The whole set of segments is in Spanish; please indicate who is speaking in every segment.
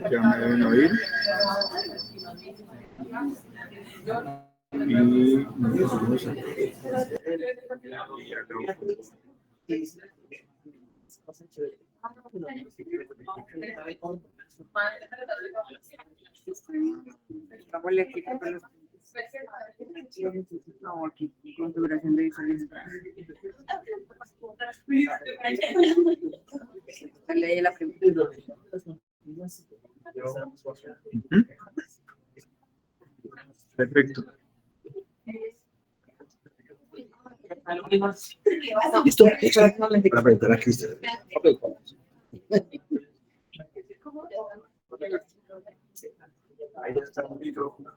Speaker 1: Ya me deben oír. Y vamos a...
Speaker 2: No, aquí, configuración de diferencia. Leí la primera.
Speaker 1: Perfecto.
Speaker 3: ¿Listo? Para preguntar a Cristian.
Speaker 1: Ahí está un micrófono.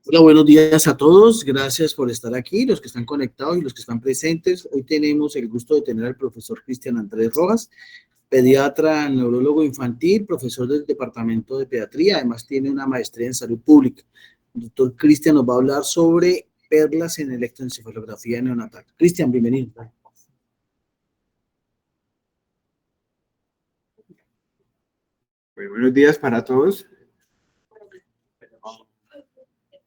Speaker 3: Hola, buenos días a todos. Gracias por estar aquí, los que están conectados y los que están presentes. Hoy tenemos el gusto de tener al profesor Cristian Andrés Rojas, pediatra, neurólogo infantil, profesor del Departamento de Pediatría. Además, tiene una maestría en salud pública. El doctor Cristian nos va a hablar sobre perlas en electroencefalografía neonatal. Cristian, bienvenido.
Speaker 1: Buenos días para todos.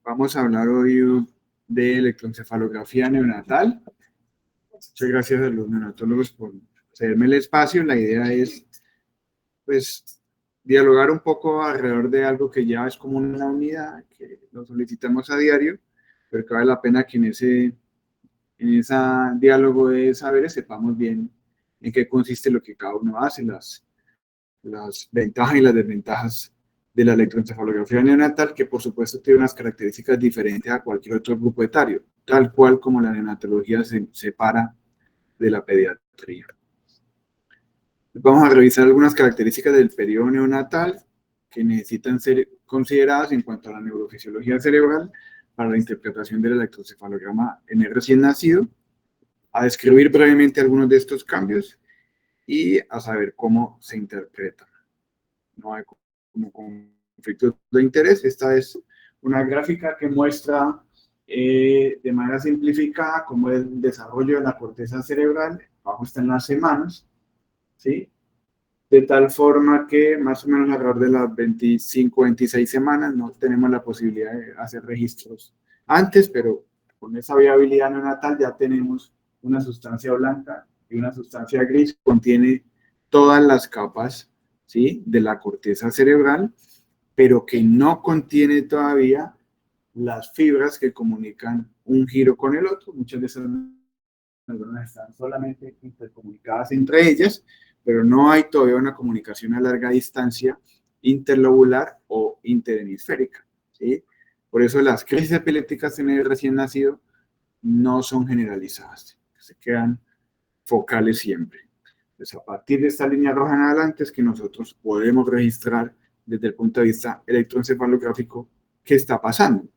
Speaker 1: Vamos a hablar hoy de electroencefalografía neonatal. Muchas gracias a los neonatólogos por cederme el espacio. La idea es, pues, dialogar un poco alrededor de algo que ya es como una unidad, que lo solicitamos a diario, pero que vale la pena que en ese diálogo de saberes sepamos bien en qué consiste lo que cada uno hace, las ventajas y las desventajas de la electroencefalografía neonatal, que por supuesto tiene unas características diferentes a cualquier otro grupo etario, tal cual como la neonatología se separa de la pediatría. Vamos a revisar algunas características del periodo neonatal que necesitan ser consideradas en cuanto a la neurofisiología cerebral para la interpretación del electroencefalograma en el recién nacido, a describir brevemente algunos de estos cambios y a saber cómo se interpretan. No hay como conflictos de interés. Esta es una gráfica que muestra de manera simplificada cómo es el desarrollo de la corteza cerebral. Abajo están las semanas, ¿sí? De tal forma que más o menos alrededor de las 25, 26 semanas no tenemos la posibilidad de hacer registros antes, pero con esa viabilidad neonatal ya tenemos una sustancia blanca y una sustancia gris que contiene todas las capas, ¿sí?, de la corteza cerebral, pero que no contiene todavía las fibras que comunican un giro con el otro. Muchas de esas neuronas están solamente intercomunicadas entre ellas, pero no hay todavía una comunicación a larga distancia interlobular o interhemisférica, ¿sí? Por eso las crisis epilépticas en el recién nacido no son generalizadas, se quedan focales siempre. Entonces, a partir de esta línea roja en adelante es que nosotros podemos registrar desde el punto de vista electroencefalográfico qué está pasando.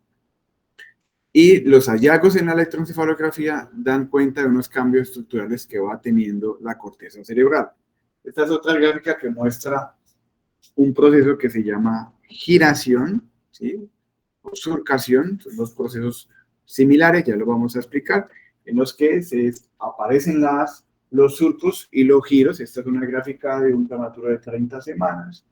Speaker 1: Y los hallazgos en la electroencefalografía dan cuenta de unos cambios estructurales que va teniendo la corteza cerebral. Esta es otra gráfica que muestra un proceso que se llama giración, ¿sí?, o surcación. Son dos procesos similares, ya lo vamos a explicar, en los que aparecen los surcos y los giros. Esta es una gráfica de un prematuro de 30 semanas,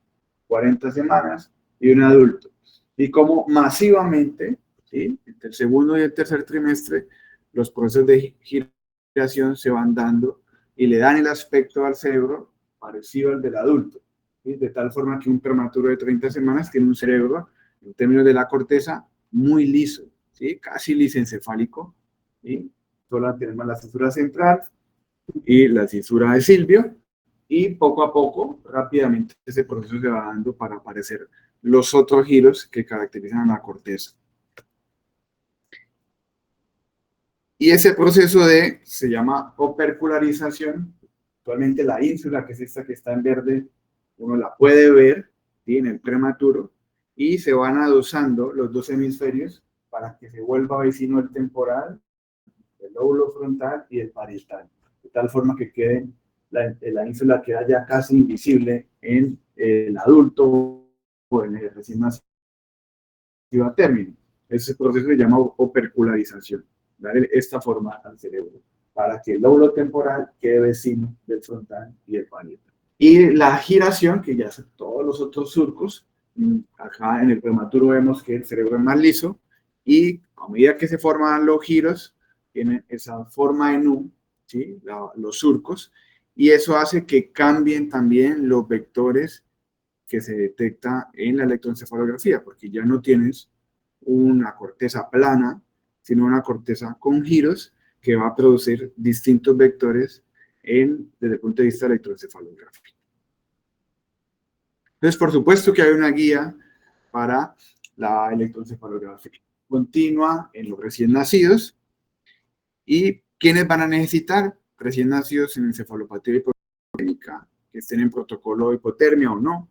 Speaker 1: 40 semanas y un adulto. Y cómo masivamente, ¿sí?, entre el segundo y el tercer trimestre, los procesos de giración se van dando y le dan el aspecto al cerebro parecido al del adulto, ¿sí?, de tal forma que un prematuro de 30 semanas tiene un cerebro, en términos de la corteza, muy liso, ¿sí?, casi lisencefálico, ¿sí? Solo tenemos la cisura central y la cisura de Silvio, y poco a poco, rápidamente, ese proceso se va dando para aparecer los otros giros que caracterizan a la corteza. Y ese proceso se llama opercularización. Actualmente la ínsula, que es esta que está en verde, uno la puede ver, ¿sí?, en el prematuro, y se van adosando los dos hemisferios para que se vuelva vecino el temporal, el lóbulo frontal y el parietal, de tal forma que la ínsula queda ya casi invisible en el adulto o epiléptico en el recién nacido a término. Ese proceso se llama opercularización, darle esta forma al cerebro para que el lóbulo temporal quede vecino del frontal y del parietal. Y la giración, que ya son todos los otros surcos, acá en el prematuro vemos que el cerebro es más liso y a medida que se forman los giros, tienen esa forma en U, ¿sí? Los surcos, y eso hace que cambien también los vectores que se detecta en la electroencefalografía, porque ya no tienes una corteza plana, sino una corteza con giros que va a producir distintos vectores desde el punto de vista electroencefalográfico. Entonces, por supuesto que hay una guía para la electroencefalografía continua en los recién nacidos. ¿Y quiénes van a necesitar? Recién nacidos en encefalopatía hipotémica, que estén en protocolo de hipotermia o no.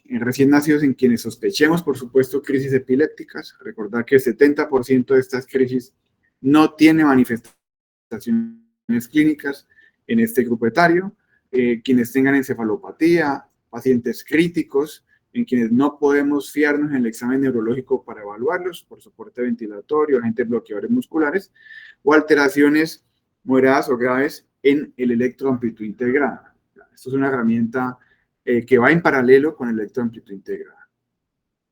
Speaker 1: En recién nacidos en quienes sospechemos, por supuesto, crisis epilépticas. Recordar que el 70% de estas crisis no tiene manifestaciones clínicas en este grupo etario. Quienes tengan encefalopatía, pacientes críticos, en quienes no podemos fiarnos en el examen neurológico para evaluarlos por soporte ventilatorio, agentes bloqueadores musculares, o alteraciones moderadas o graves en el electroamplitud integrada. Esto es una herramienta que va en paralelo con el electroamplitud integrada.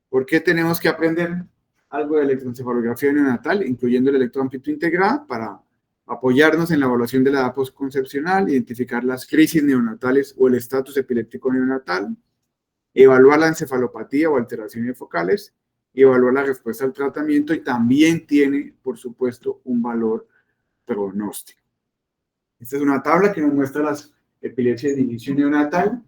Speaker 1: ¿Por qué tenemos que aprender algo de electroencefalografía neonatal, incluyendo el electroamplitud integrada? Para apoyarnos en la evaluación de la edad postconcepcional, identificar las crisis neonatales o el estatus epiléptico neonatal, evaluar la encefalopatía o alteraciones focales, y evaluar la respuesta al tratamiento, y también tiene, por supuesto, un valor pronóstico. Esta es una tabla que nos muestra las epilepsias de inicio neonatal,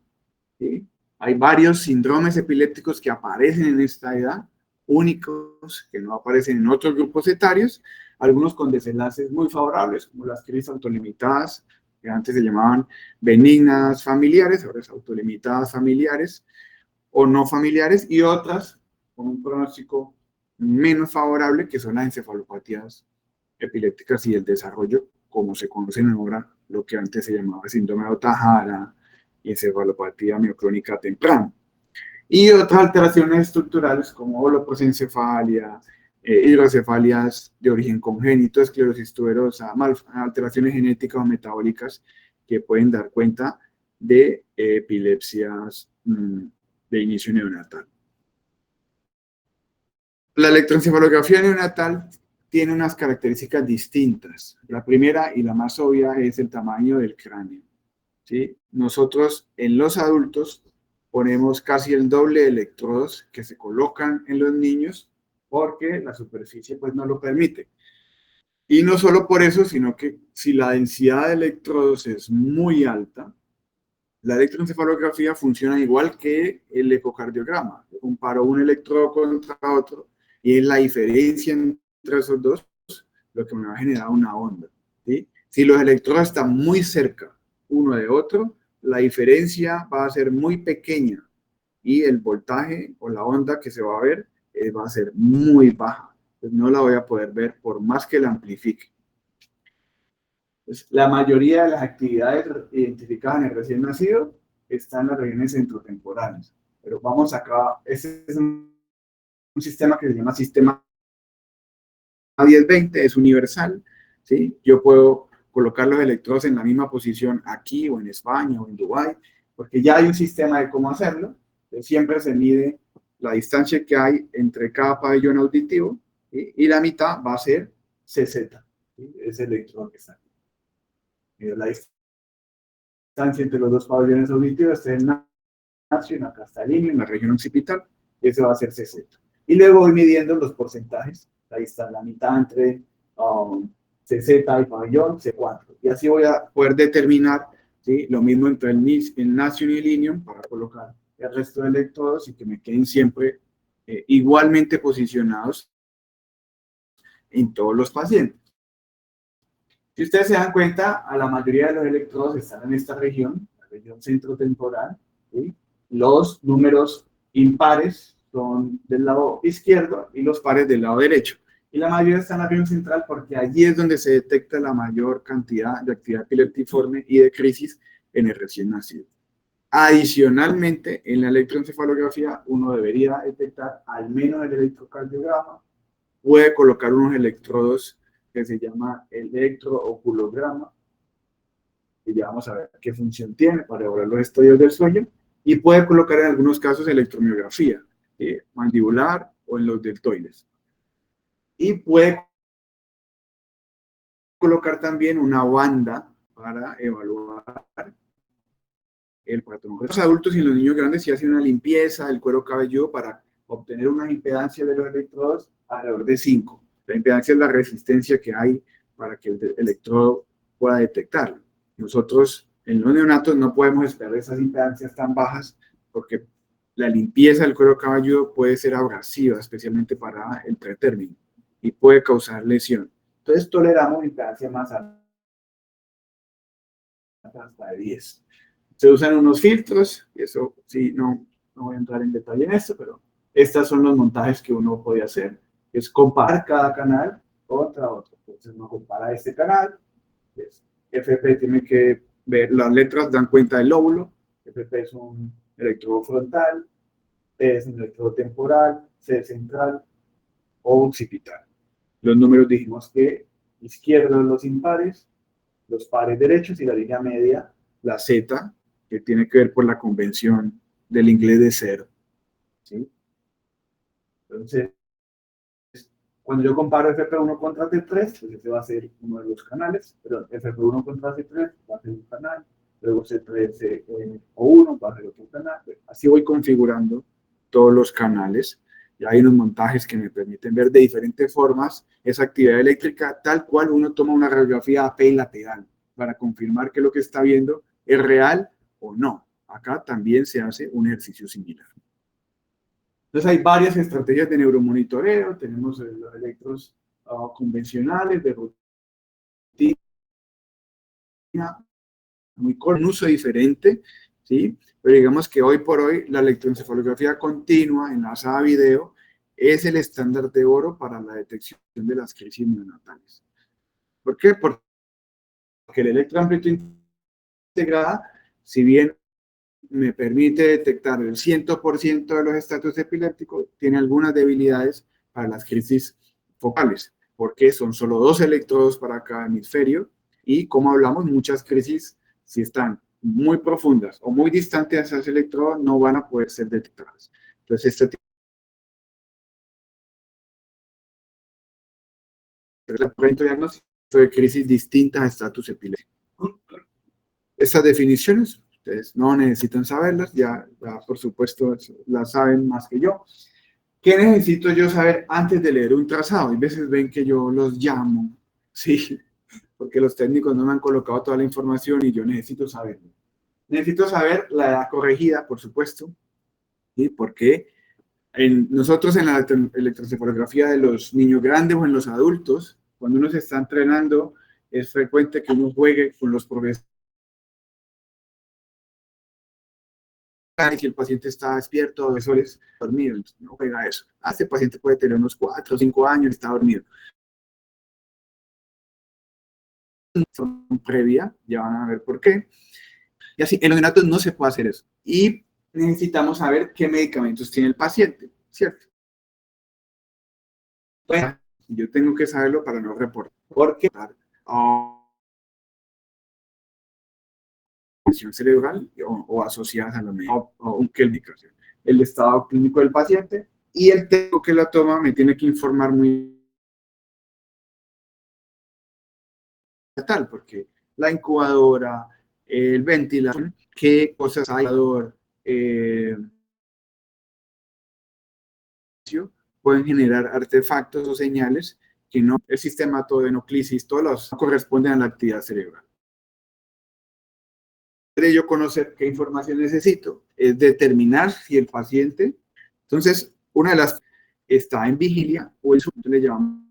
Speaker 1: ¿sí? Hay varios síndromes epilépticos que aparecen en esta edad, únicos, que no aparecen en otros grupos etarios, algunos con desenlaces muy favorables, como las crisis autolimitadas, que antes se llamaban benignas familiares, ahora es autolimitadas familiares o no familiares, y otras con un pronóstico menos favorable, que son las encefalopatías epilépticas y el desarrollo, como se conocen ahora, lo que antes se llamaba síndrome de Ohtahara y encefalopatía mioclónica temprana. Y otras alteraciones estructurales como holoprosencefalia, hidrocefalias de origen congénito, esclerosis tuberosa, alteraciones genéticas o metabólicas que pueden dar cuenta de epilepsias de inicio neonatal. La electroencefalografía neonatal tiene unas características distintas. La primera y la más obvia es el tamaño del cráneo, ¿sí? Nosotros en los adultos ponemos casi el doble de electrodos que se colocan en los niños porque la superficie pues no lo permite. Y no solo por eso, sino que si la densidad de electrodos es muy alta, la electroencefalografía funciona igual que el ecocardiograma. Yo comparo un electrodo contra otro y es la diferencia entre esos dos lo que me va a generar una onda, ¿sí? Si los electrodos están muy cerca uno de otro, la diferencia va a ser muy pequeña y el voltaje o la onda que se va a ver va a ser muy baja. Entonces no la voy a poder ver por más que la amplifique. Entonces, la mayoría de las actividades identificadas en el recién nacido están en las regiones centrotemporales. Pero vamos acá, este es un sistema que se llama sistema A1020, es universal, ¿sí? Yo puedo colocar los electrodos en la misma posición aquí o en España o en Dubái, porque ya hay un sistema de cómo hacerlo. Siempre se mide la distancia que hay entre cada pabellón auditivo, ¿sí? Y la mitad va a ser CZ, ¿sí? Ese electrodo que está aquí. La distancia entre los dos pabellones auditivos está en nacio, acá está el íneo, en la región occipital, y eso va a ser CZ. Y luego voy midiendo los porcentajes. Ahí está la mitad entre CZ y pabellón, C4. Y así voy a poder determinar, ¿sí? Lo mismo entre el nacio y el íneo para colocar el resto de electrodos y que me queden siempre igualmente posicionados en todos los pacientes. Si ustedes se dan cuenta, a la mayoría de los electrodos están en esta región, la región centrotemporal, ¿sí? Los números impares son del lado izquierdo y los pares del lado derecho. Y la mayoría está en la región central porque allí es donde se detecta la mayor cantidad de actividad epileptiforme y de crisis en el recién nacido. Adicionalmente, en la electroencefalografía uno debería detectar al menos el electrocardiograma, puede colocar unos electrodos que se llama electrooculograma, y ya vamos a ver qué función tiene para evaluar los estadios del sueño, y puede colocar en algunos casos electromiografía, mandibular o en los deltoides. Y puede colocar también una banda para evaluar el patrón. Los adultos y los niños grandes sí hacen una limpieza del cuero cabelludo para obtener una impedancia de los electrodos alrededor de 5. La impedancia es la resistencia que hay para que el electrodo pueda detectarlo. Nosotros, en los neonatos, no podemos esperar esas impedancias tan bajas porque la limpieza del cuero cabelludo puede ser abrasiva, especialmente para el pretérmino, y puede causar lesión. Entonces, toleramos impedancia más alta, hasta de 10. Se usan unos filtros, y eso sí, no voy a entrar en detalle en esto, pero estos son los montajes que uno puede hacer. Es comparar cada canal contra otro. Entonces uno compara este canal, pues, FP tiene que ver, las letras dan cuenta del lóbulo, FP es un electrodo frontal, P es un electrodo temporal, C central o occipital. Los números dijimos que izquierdos los impares, los pares derechos y la línea media, la Z, que tiene que ver por la convención del inglés de cero. ¿Sí? Entonces, cuando yo comparo FP1 contra T3, pues ese va a ser uno de los canales, pero FP1 contra C3 va a ser un canal, luego C3 o 1 va a ser otro canal. Así voy configurando todos los canales. Y hay unos montajes que me permiten ver de diferentes formas esa actividad eléctrica, tal cual uno toma una radiografía AP lateral para confirmar que lo que está viendo es real o no. Acá también se hace un ejercicio similar. Entonces hay varias estrategias de neuromonitoreo, tenemos los electros convencionales de rutina, con un uso diferente, ¿sí? Pero digamos que hoy por hoy la electroencefalografía continua enlazada a video es el estándar de oro para la detección de las crisis neonatales. ¿Por qué? Porque el electroamplitud integrada, si bien me permite detectar el 100% de los estatus epilépticos, tiene algunas debilidades para las crisis focales, porque son solo 2 electrodos para cada hemisferio y, como hablamos, muchas crisis, si están muy profundas o muy distantes a esos electrodos, no van a poder ser detectadas. Entonces, este es el diagnóstico de crisis distintas a estatus epiléptico. Estas definiciones, ustedes no necesitan saberlas, ya por supuesto las saben más que yo. ¿Qué necesito yo saber antes de leer un trazado? Hay veces ven que yo los llamo, sí, porque los técnicos no me han colocado toda la información y yo necesito saberlo. Necesito saber la edad corregida, por supuesto, ¿sí? Porque nosotros en la electroencefalografía de los niños grandes o en los adultos, cuando uno se está entrenando, es frecuente que uno juegue con los profesores. Si el paciente está despierto, profesores dormido, entonces no juega eso. Este paciente puede tener unos 4 o 5 años y está dormido. Previa, ya van a ver por qué. Y así, en los neonatos no se puede hacer eso. Y necesitamos saber qué medicamentos tiene el paciente, ¿cierto? Bueno, yo tengo que saberlo para no reportar. Porque lesión cerebral o asociadas a la medicina o el estado clínico del paciente y el técnico que la toma me tiene que informar muy tal, porque la incubadora, el ventilador, qué cosas hay, pueden generar artefactos o señales que no, el sistema de nuclesis, todos los corresponden a la actividad cerebral. De yo conocer qué información necesito, es determinar si el paciente, entonces, una de las está en vigilia o en su le llamamos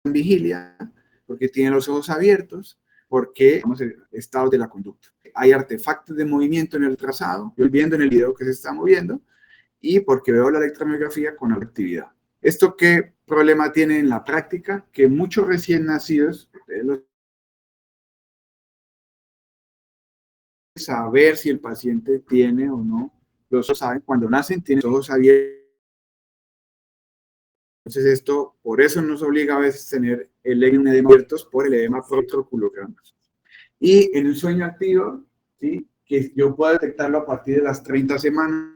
Speaker 1: en vigilia porque tiene los ojos abiertos, porque digamos, estados de la conducta. Hay artefactos de movimiento en el trazado, yo viendo en el video que se está moviendo, y porque veo la electromiografía con actividad. ¿Esto qué problema tiene en la práctica? Que muchos recién nacidos, los saber si el paciente tiene o no, los ojos saben, cuando nacen tienen los ojos abiertos. Entonces esto, por eso nos obliga a veces a tener el edema abiertos por el edema protroculograma. Y en el sueño activo, ¿sí?, que yo puedo detectarlo a partir de las 30 semanas,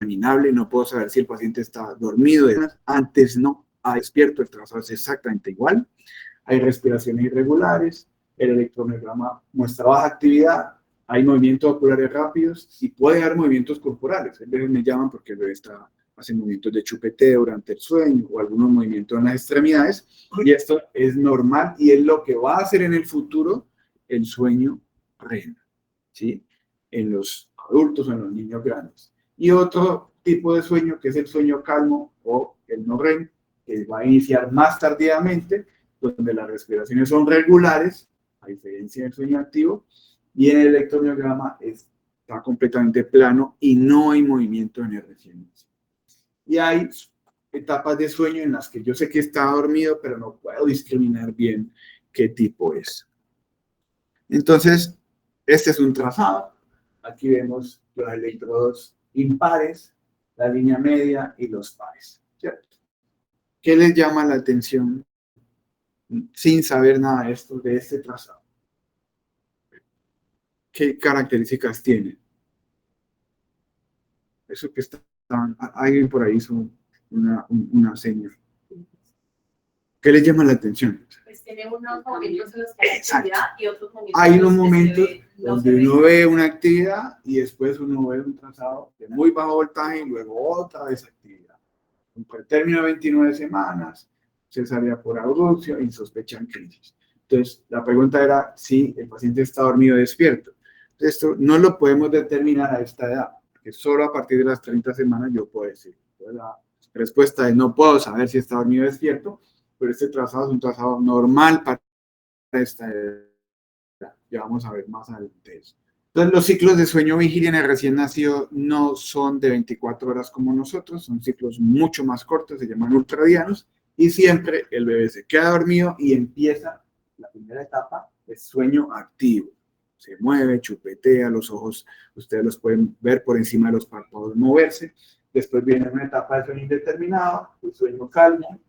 Speaker 1: no puedo saber si el paciente está dormido, antes no, a despierto el trazado es exactamente igual, hay respiraciones irregulares, el electromiograma muestra baja actividad, hay movimientos oculares rápidos y puede haber movimientos corporales. A veces me llaman porque el bebé hace movimientos de chupeteo durante el sueño o algunos movimientos en las extremidades, y esto es normal y es lo que va a hacer en el futuro el sueño REM, ¿sí?, en los adultos o en los niños grandes. Y otro tipo de sueño que es el sueño calmo o el no REM, que va a iniciar más tardíamente, donde las respiraciones son regulares, a diferencia del sueño activo, y en el electromiograma está completamente plano y no hay movimiento en el recién nacido. Y hay etapas de sueño en las que yo sé que está dormido, pero no puedo discriminar bien qué tipo es. Entonces, este es un trazado. Aquí vemos los electrodos impares, la línea media y los pares, ¿cierto? ¿Qué les llama la atención sin saber nada de esto, de este trazado? ¿Qué características tiene? Eso que está, alguien por ahí hizo una señal. ¿Qué les llama la atención?
Speaker 4: Pues tiene unos momentos en los que hay actividad y otros momentos.
Speaker 1: Hay unos momentos donde uno ve una actividad y después uno ve un trazado de muy bajo voltaje y luego otra desactividad. Un pretérmino de 29 semanas, cesárea por abrupcio y sospechan crisis. Entonces, la pregunta era si el paciente está dormido o despierto. Esto no lo podemos determinar a esta edad, porque solo a partir de las 30 semanas yo puedo decir. Entonces, la respuesta es no puedo saber si está dormido o despierto, pero este trazado es un trazado normal para esta edad. Ya vamos a ver más adelante eso. Entonces, los ciclos de sueño vigilia en el recién nacido no son de 24 horas como nosotros, son ciclos mucho más cortos, se llaman ultradianos, y siempre el bebé se queda dormido y empieza la primera etapa de sueño activo. Se mueve, chupetea, los ojos, ustedes los pueden ver por encima de los párpados moverse. Después viene una etapa de sueño indeterminado, el sueño calmo,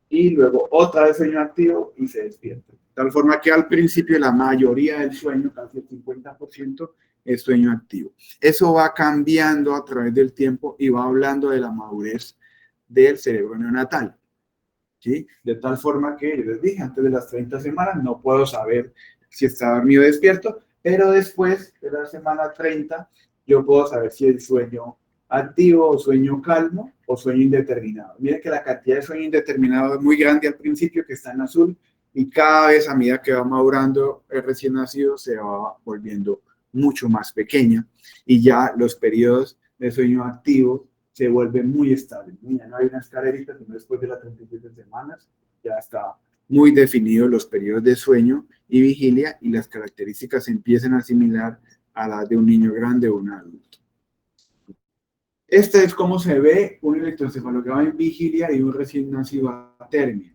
Speaker 1: y luego otra vez sueño activo y se despierta. De tal forma que al principio la mayoría del sueño, casi el 50%, es sueño activo. Eso va cambiando a través del tiempo y va hablando de la madurez del cerebro neonatal, ¿sí? De tal forma que, yo les dije, antes de las 30 semanas no puedo saber si está dormido o despierto, pero después de la semana 30 yo puedo saber si el sueño activo o sueño calmo o sueño indeterminado. Miren que la cantidad de sueño indeterminado es muy grande al principio, que está en azul, y cada vez a medida que va madurando el recién nacido se va volviendo mucho más pequeña y ya los periodos de sueño activo se vuelven muy estables. Ya no hay unas carreritas, sino después de las 37 semanas ya está muy definidos los periodos de sueño y vigilia y las características se empiezan a asimilar a las de un niño grande o un adulto. Este es cómo se ve un electroencefalograma en vigilia y un recién nacido a término.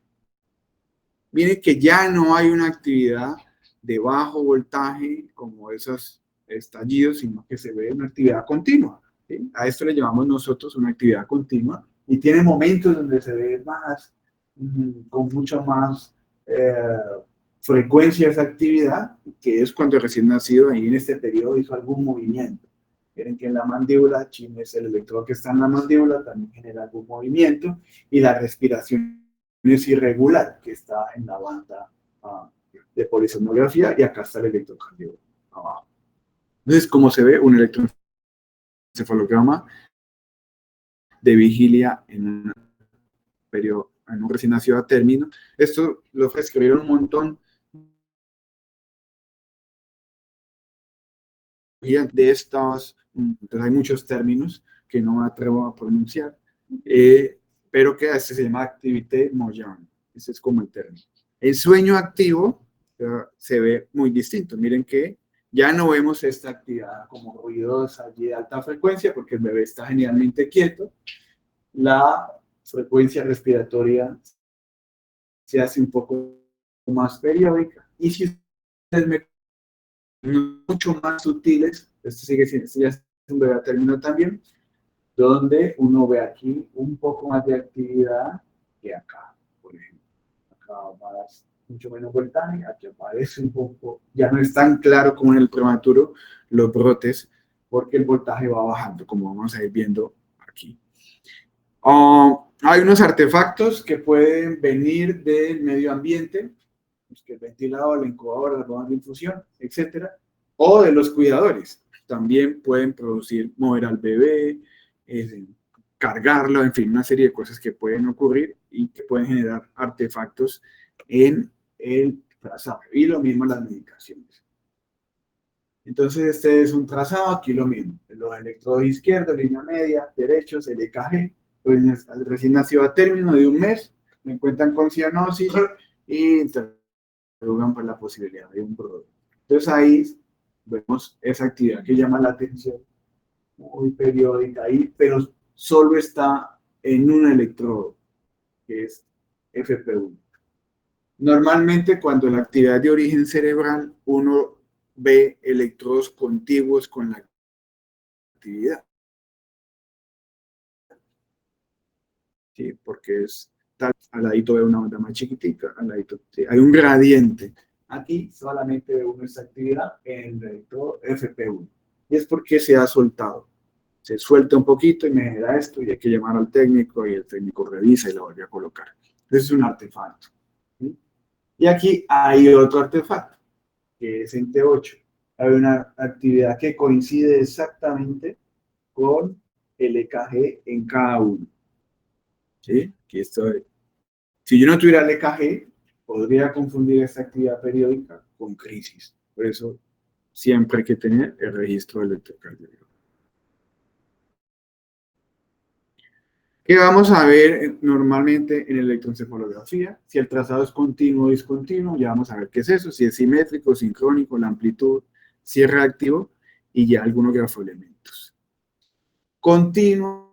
Speaker 1: Miren que ya no hay una actividad de bajo voltaje como esos estallidos, sino que se ve una actividad continua, ¿sí? A esto le llamamos nosotros una actividad continua y tiene momentos donde se ve más, con mucha más frecuencia esa actividad, que es cuando el recién nacido ahí en este periodo hizo algún movimiento. Miren que en la mandíbula, es el electrodo que está en la mandíbula, también genera algún movimiento, y la respiración es irregular, que está en la banda de polisomnografía, y acá está el electrocardiograma abajo. Entonces, como se ve un electroencefalograma de vigilia en un periodo, en un recién nacido a término. Esto lo escribieron un montón de estos, entonces hay muchos términos que no me atrevo a pronunciar, pero que este se llama activité moyenne. Ese es como el término. El sueño activo se ve muy distinto. Miren que ya no vemos esta actividad como ruidosa y de alta frecuencia, porque el bebé está generalmente quieto. La frecuencia respiratoria se hace un poco más periódica. Y si mucho más sutiles, esto sigue siendo, ya es un bebé a término también, donde uno ve aquí un poco más de actividad que acá, por ejemplo. Acá va a dar mucho menos voltaje, aquí aparece un poco, ya no es tan claro como en el prematuro los brotes, porque el voltaje va bajando, como vamos a ir viendo aquí. Hay unos artefactos que pueden venir del medio ambiente, que el ventilador, la incubadora, las bombas de infusión, etcétera, o de los cuidadores. También pueden producir, mover al bebé, cargarlo, en fin, una serie de cosas que pueden ocurrir y que pueden generar artefactos en el trazado. Y lo mismo las medicaciones. Entonces, este es un trazado, aquí lo mismo. Los electrodos izquierdos, línea media, derechos, el EKG, pues, recién nacido a término de un mes, me encuentran con cianosis y interrogan por la posibilidad de un brote. Entonces ahí vemos esa actividad que llama la atención, muy periódica ahí, pero solo está en un electrodo, que es FP1. Normalmente cuando la actividad de origen cerebral, uno ve electrodos contiguos con la actividad. ¿Sí? Porque es tal, al ladito de una onda más chiquitica, al ladito, ¿sí? Hay un gradiente. Aquí solamente ve uno esta actividad en el electrodo FP1. Y es porque se ha soltado. Se suelta un poquito y me genera esto y hay que llamar al técnico y el técnico revisa y lo vuelve a colocar. Ese es un artefacto. ¿Sí? Y aquí hay otro artefacto, que es en T8. Hay una actividad que coincide exactamente con el EKG en cada uno. ¿Sí? Aquí estoy. Si yo no tuviera el EKG, podría confundir esta actividad periódica con crisis. Por eso siempre hay que tener el registro electrocardiograma. ¿Qué vamos a ver normalmente en electroencefalografía? Si el trazado es continuo o discontinuo, ya vamos a ver qué es eso, si es simétrico, sincrónico, la amplitud, si es reactivo y ya algunos grafoelementos. Continuo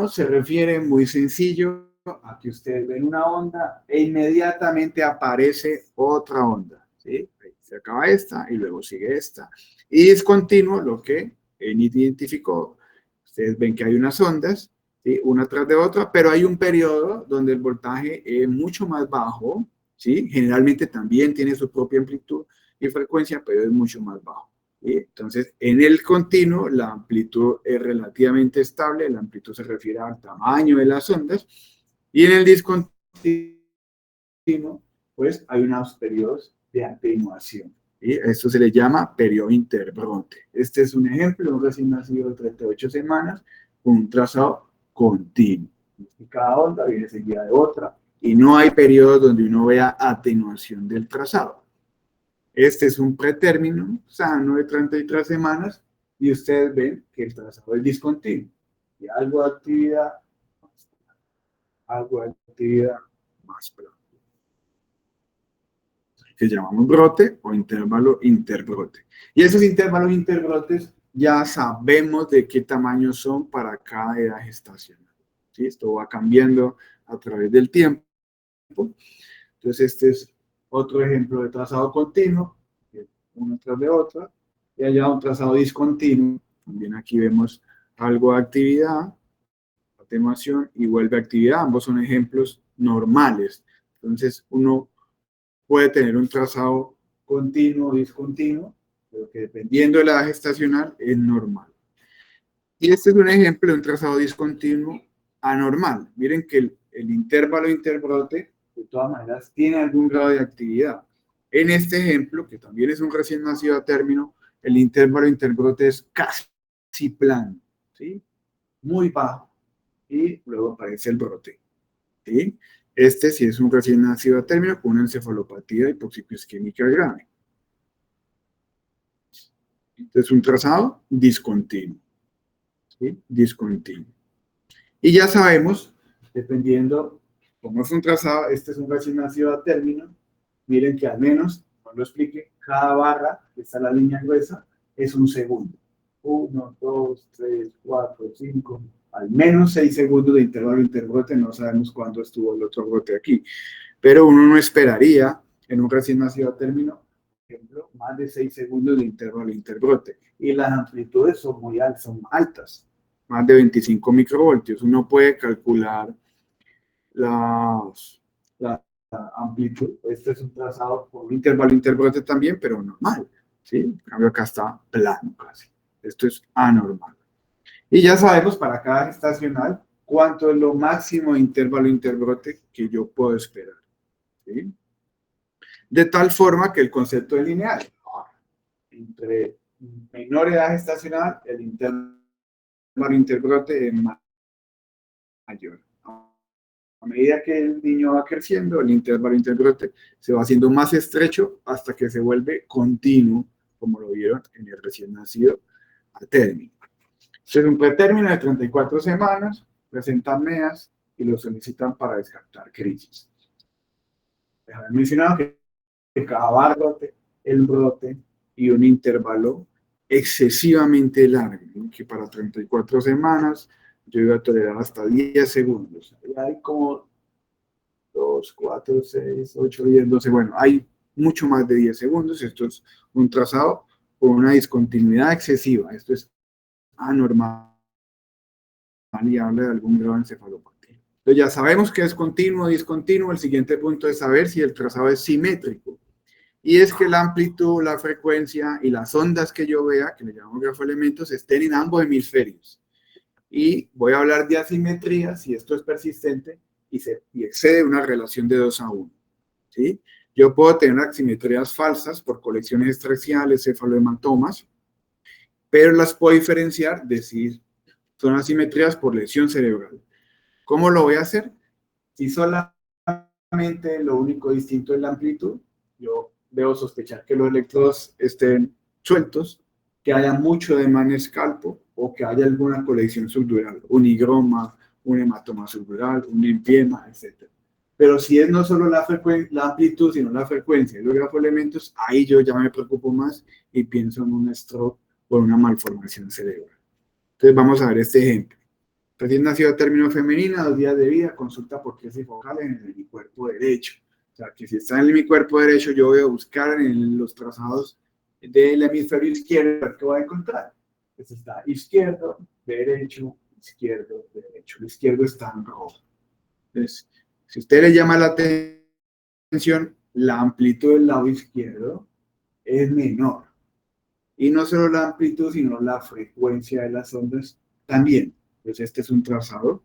Speaker 1: se refiere muy sencillo a que ustedes ven una onda e inmediatamente aparece otra onda. ¿Sí? Se acaba esta y luego sigue esta. Y discontinuo, lo que Enid identificó, ustedes ven que hay unas ondas, ¿sí? Una tras de otra, pero hay un periodo donde el voltaje es mucho más bajo, ¿sí? Generalmente también tiene su propia amplitud y frecuencia, pero es mucho más bajo. ¿Sí? Entonces, en el continuo, la amplitud es relativamente estable, la amplitud se refiere al tamaño de las ondas, y en el discontinuo, pues hay unos periodos de atenuación. ¿Sí? Esto se le llama periodo interbrote. Este es un ejemplo de un recién nacido de 38 semanas con un trazado continuo. Y cada onda viene seguida de otra, y no hay periodos donde uno vea atenuación del trazado. Este es un pretérmino sano de 33 semanas y ustedes ven que el trazado es discontinuo. Y algo de actividad más plana. Que llamamos brote o intervalo interbrote. Y esos intervalos interbrotes ya sabemos de qué tamaño son para cada edad gestacional. ¿Sí? Esto va cambiando a través del tiempo. Entonces este es otro ejemplo de trazado continuo, una tras de otra, y allá un trazado discontinuo. También aquí vemos algo de actividad, atenuación y vuelve a actividad. Ambos son ejemplos normales. Entonces uno puede tener un trazado continuo o discontinuo, pero que dependiendo de la edad gestacional es normal. Y este es un ejemplo de un trazado discontinuo anormal. Miren que el intervalo interbrote de todas maneras tiene algún grado de actividad. En este ejemplo, que también es un recién nacido a término, el intervalo interbrote es casi plano, ¿sí? Muy bajo, y luego aparece el brote, ¿sí? Este sí es un recién nacido a término con una encefalopatía hipoxicoisquémica grave. Este es un trazado discontinuo, ¿sí? Discontinuo. Y ya sabemos, dependiendo cómo es un trazado, este es un recién nacido a término. Miren que al menos, cuando lo explique, cada barra, que está en la línea gruesa, es un segundo. 1, 2, 3, 4, 5, al menos 6 segundos de intervalo interbrote. No sabemos cuándo estuvo el otro brote aquí. Pero uno no esperaría, en un recién nacido a término, ejemplo, más de 6 segundos de intervalo interbrote. Y las amplitudes son muy altas, son altas, más de 25 microvoltios. Uno puede calcular la amplitud. Este es un trazado por un intervalo interbrote también, pero normal, ¿sí? En cambio, acá está plano casi. Esto es anormal. Y ya sabemos para cada gestacional cuánto es lo máximo de intervalo interbrote que yo puedo esperar, ¿sí? De tal forma que el concepto de lineal, entre menor edad gestacional, el intervalo interbrote es mayor. A medida que el niño va creciendo, el intervalo interbrote se va haciendo más estrecho hasta que se vuelve continuo, como lo vieron en el recién nacido a término. Este es un pretérmino de 34 semanas, presentan MEAs y lo solicitan para descartar crisis. Les había mencionado que cada brote, el brote y un intervalo excesivamente largo, ¿no? Que para 34 semanas yo iba a tolerar hasta 10 segundos. Hay como 2, 4, 6, 8, 10, 12. Bueno, hay mucho más de 10 segundos. Esto es un trazado con una discontinuidad excesiva. Esto es anormal y habla de algún grado de encefalopatía. Entonces ya sabemos que es continuo o discontinuo. El siguiente punto es saber si el trazado es simétrico. Y es que la amplitud, la frecuencia y las ondas que yo vea, que le llamamos grafoelementos, estén en ambos hemisferios. Y voy a hablar de asimetría si esto es persistente y excede una relación de 2:1. ¿Sí? Yo puedo tener asimetrías falsas por colecciones extraxiales, cefalohematomas, pero las puedo diferenciar, decir, son asimetrías por lesión cerebral. ¿Cómo lo voy a hacer? Si solamente lo único distinto es la amplitud, yo debo sospechar que los electrodos estén sueltos, que haya mucho de manescalpo o que haya alguna colección subdural, un higroma, un hematoma subdural, un limpiema, etc. Pero si es no solo la amplitud, sino la frecuencia y los grafoelementos, ahí yo ya me preocupo más y pienso en un stroke o una malformación cerebral. Entonces vamos a ver este ejemplo. Recién nacido a término femenina, 2 días de vida, consulta por crisis focal en el hemiscuerpo derecho. O sea, que si está en mi cuerpo derecho, yo voy a buscar en los trazados del hemisferio izquierdo, ¿qué voy a encontrar? Pues está izquierdo, derecho, izquierdo, derecho. El izquierdo está en rojo. Entonces, si a usted le llama la atención, la amplitud del lado izquierdo es menor. Y no solo la amplitud, sino la frecuencia de las ondas también. Entonces, este es un trazado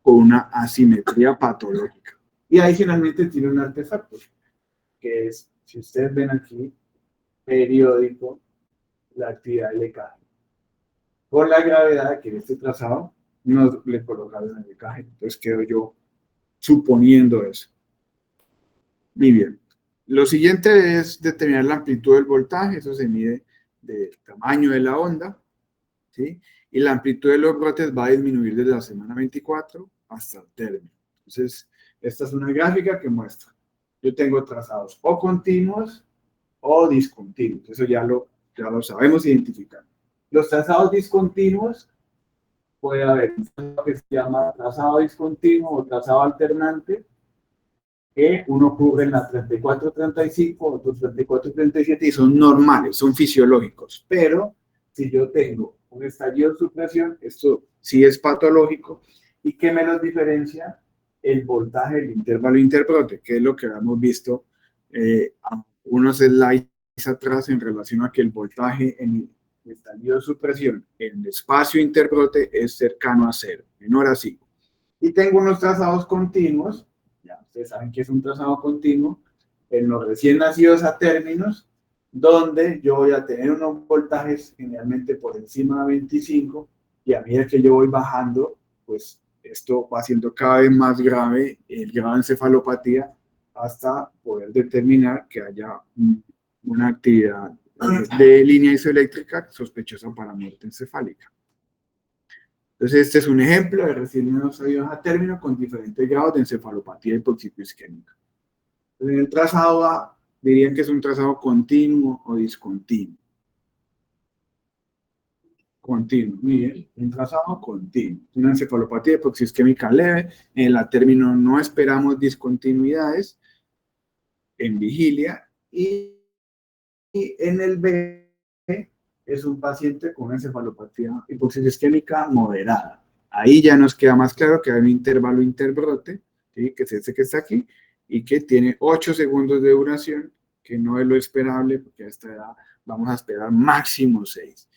Speaker 1: con una asimetría patológica. Y adicionalmente tiene un artefacto, que es, si ustedes ven aquí, periódico, la actividad del EKG. Por la gravedad que en este trazado no le colocaron el EKG. Entonces quedo yo suponiendo eso. Muy bien. Lo siguiente es determinar la amplitud del voltaje. Eso se mide del tamaño de la onda, ¿sí? Y la amplitud de los brotes va a disminuir desde la semana 24 hasta el término. Entonces, esta es una gráfica que muestra. Yo tengo trazados o continuos o discontinuos. Eso ya lo sabemos identificar. Los trazados discontinuos, puede haber un que se llama trazado discontinuo o trazado alternante, que uno cubre en la 34-35, otro 34-37 y son normales, son fisiológicos. Pero si yo tengo un estallido de supresión, esto sí es patológico. ¿Y qué me los diferencia? El voltaje del intervalo interbrote, que es lo que habíamos visto a unos slides atrás en relación a que el voltaje en el estallido de supresión en el espacio interbrote es cercano a 0, menor a 5. Y tengo unos trazados continuos, ya ustedes saben que es un trazado continuo, en los recién nacidos a términos, donde yo voy a tener unos voltajes generalmente por encima de 25, y a medida que yo voy bajando, pues esto va siendo cada vez más grave, el grado de encefalopatía, hasta poder determinar que haya una actividad de línea isoeléctrica sospechosa para muerte encefálica. Entonces, este es un ejemplo de recién nacidos a término con diferentes grados de encefalopatía hipoxico-isquémica. En el trazado A, dirían que es un trazado continuo o discontinuo. Continuo, muy bien, un trazado continuo. Una encefalopatía hipoxisquémica leve. En el A término no esperamos discontinuidades en vigilia y Y en el B es un paciente con una encefalopatía hipoxia isquémica moderada. Ahí ya nos queda más claro que hay un intervalo interbrote, ¿sí? Que es este que está aquí, y que tiene 8 segundos de duración, que no es lo esperable, porque a esta edad vamos a esperar máximo 6.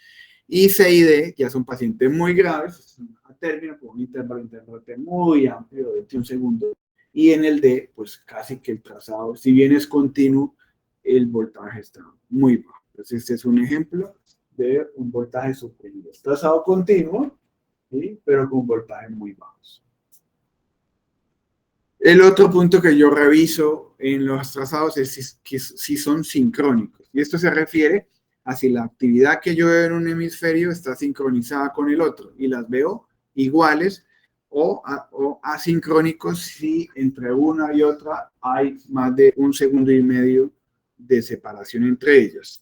Speaker 1: Y C y D ya son pacientes muy graves, a término con un intervalo interbrote muy amplio de 21 segundos. Y en el D, pues casi que el trazado, si bien es continuo, el voltaje está muy bajo. Entonces, este es un ejemplo de un voltaje suprimido. Trazado continuo, ¿sí? Pero con voltajes muy bajos. El otro punto que yo reviso en los trazados es si son sincrónicos. Y esto se refiere a si la actividad que yo veo en un hemisferio está sincronizada con el otro y las veo iguales o asincrónicos si entre una y otra hay más de 1,5 segundos de separación entre ellas.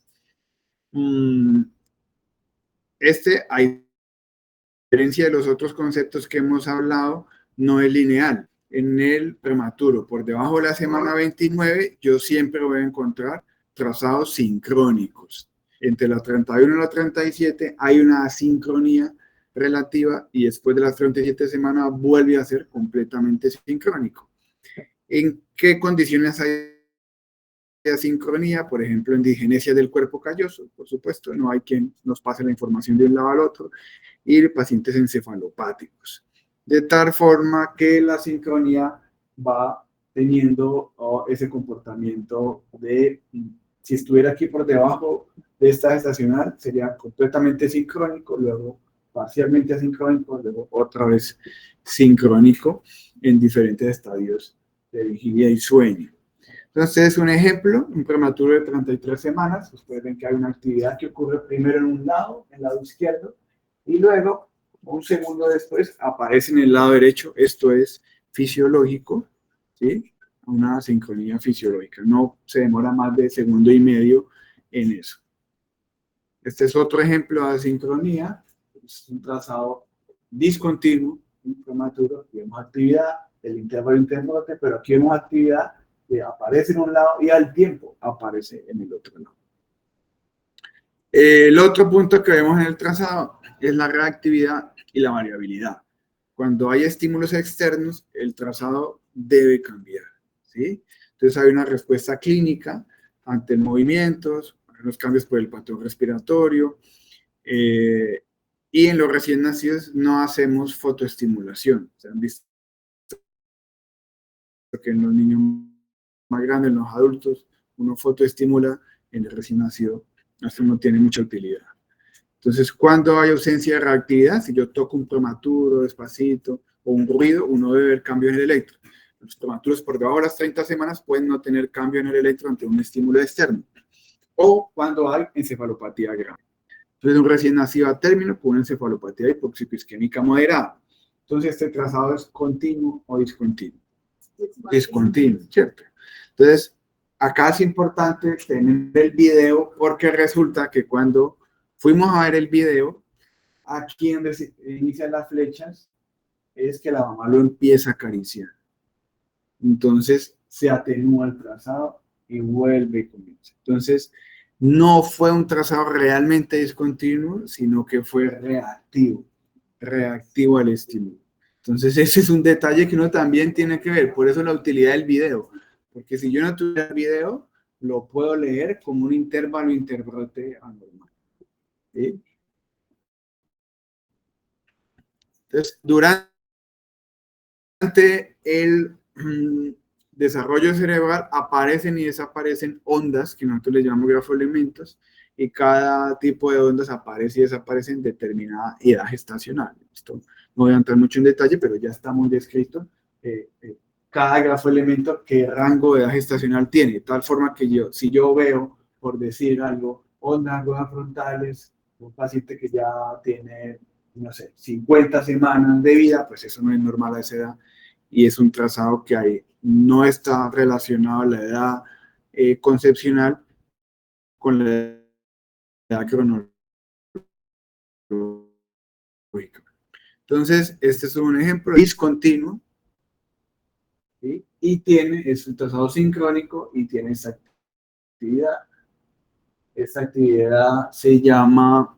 Speaker 1: A diferencia de los otros conceptos que hemos hablado, no es lineal. En el prematuro, por debajo de la semana 29, yo siempre voy a encontrar trazados sincrónicos. Entre la 31 y la 37 hay una asincronía relativa y después de las 37 semanas vuelve a ser completamente sincrónico. ¿En qué condiciones hay asincronía? Por ejemplo, en digenesia del cuerpo calloso, por supuesto, no hay quien nos pase la información de un lado al otro, y pacientes encefalopáticos. De tal forma que la sincronía va teniendo ese comportamiento de, si estuviera aquí por debajo de esta gestacional, sería completamente sincrónico, luego parcialmente asincrónico, luego otra vez sincrónico en diferentes estadios de vigilia y sueño. Entonces, es un ejemplo, un prematuro de 33 semanas. Ustedes ven que hay una actividad que ocurre primero en un lado, en el lado izquierdo, y luego, un segundo después, aparece en el lado derecho. Esto es fisiológico, ¿sí? Una sincronía fisiológica. No se demora más de 1,5 segundos en eso. Este es otro ejemplo de asincronía. Es un trazado discontinuo, un prematuro. Aquí vemos actividad, el intervalo interbrote, pero aquí vemos actividad que aparece en un lado y al tiempo aparece en el otro lado. El otro punto que vemos en el trazado es la reactividad y la variabilidad. Cuando hay estímulos externos, el trazado debe cambiar, ¿sí? Entonces hay una respuesta clínica ante movimientos, los cambios por el patrón respiratorio, y en los recién nacidos no hacemos fotoestimulación. Se han visto que en los niños más grandes, en los adultos, uno fotoestimula, en el recién nacido esto no tiene mucha utilidad. Entonces, cuando hay ausencia de reactividad, si yo toco un prematuro despacito o un ruido, uno debe ver cambios en el electro. Los prematuros por debajo de las 30 semanas pueden no tener cambio en el electro ante un estímulo externo. O cuando hay encefalopatía grave. Entonces, un recién nacido a término con una encefalopatía hipóxico isquémica moderada. Entonces, este trazado es continuo o discontinuo. Discontinuo, ¿cierto? Entonces, acá es importante tener el video porque resulta que cuando fuimos a ver el video, aquí donde se inician las flechas, es que la mamá lo empieza a acariciar. Entonces, se atenúa el trazado y vuelve y comienza. Entonces, no fue un trazado realmente discontinuo, sino que fue reactivo al estímulo. Entonces, ese es un detalle que uno también tiene que ver, por eso la utilidad del video, porque si yo no tuviera el video, lo puedo leer como un intervalo interbrote anormal. ¿Sí? Entonces, durante el desarrollo cerebral aparecen y desaparecen ondas, que nosotros les llamamos grafoelementos, y cada tipo de ondas aparece y desaparece en determinada edad gestacional. Esto no voy a entrar mucho en detalle, pero ya está muy descrito cada grafoelemento qué rango de edad gestacional tiene, de tal forma que si yo veo, por decir algo, ondas frontales, un paciente que ya tiene, no sé, 50 semanas de vida, pues eso no es normal a esa edad, y es un trazado que no está relacionado a la edad concepcional con la edad cronológica. Entonces, este es un ejemplo discontinuo, ¿sí? Y es un trazado sincrónico y tiene esa actividad. Esta actividad se llama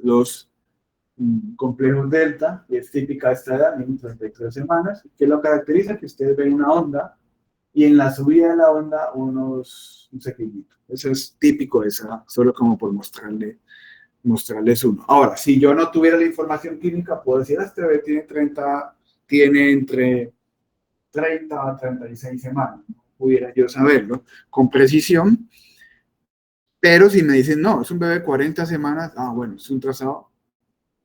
Speaker 1: los complejos delta, y es típica de esta edad, en 33 semanas, que lo caracteriza que ustedes ven una onda y en la subida de la onda un seguimiento. Eso es típico de esa, solo como por mostrarles uno. Ahora, si yo no tuviera la información química, puedo decir, este bebé tiene entre 30 a 36 semanas. No pudiera yo saberlo con precisión, pero si me dicen, no, es un bebé de 40 semanas, bueno, es un trazado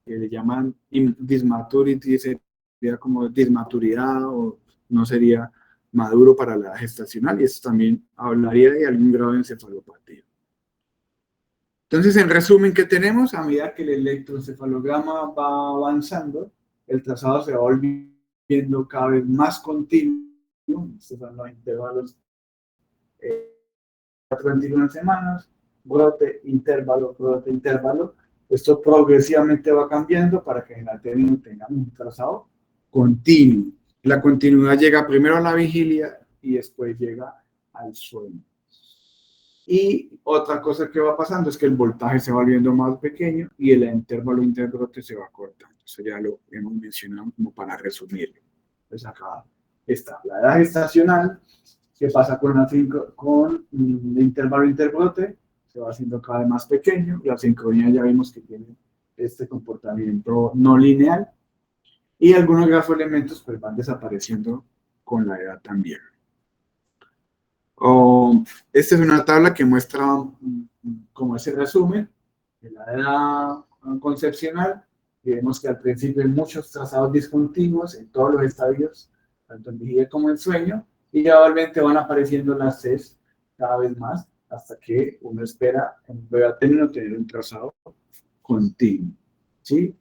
Speaker 1: que le llaman dismaturity, sería como dismaturidad o no sería maduro para la gestacional, y eso también hablaría de algún grado de encefalopatía. Entonces, en resumen, ¿qué tenemos? A medida que el electroencefalograma va avanzando, el trazado se va volviendo cada vez más continuo. Estos son los intervalos 21 semanas, brote, intervalo, brote, intervalo. Esto progresivamente va cambiando para que en el término tengamos un trazado continuo. La continuidad llega primero a la vigilia y después llega al sueño. Y otra cosa que va pasando es que el voltaje se va volviendo más pequeño y el intervalo interbrote se va cortando. Eso ya lo hemos mencionado como para resumirlo. Entonces acá está la edad gestacional. ¿Qué pasa con el intervalo interbrote? Se va haciendo cada vez más pequeño. La sincronía ya vimos que tiene este comportamiento no lineal. Y algunos grafoelementos pues van desapareciendo con la edad también. Esta es una tabla que muestra como ese resumen de la edad concepcional. Y vemos que al principio hay muchos trazados discontinuos en todos los estadios, tanto en vigilia como en sueño, y gradualmente van apareciendo las Cs cada vez más hasta que uno espera en un bebé término tener un trazado continuo. ¿Sí?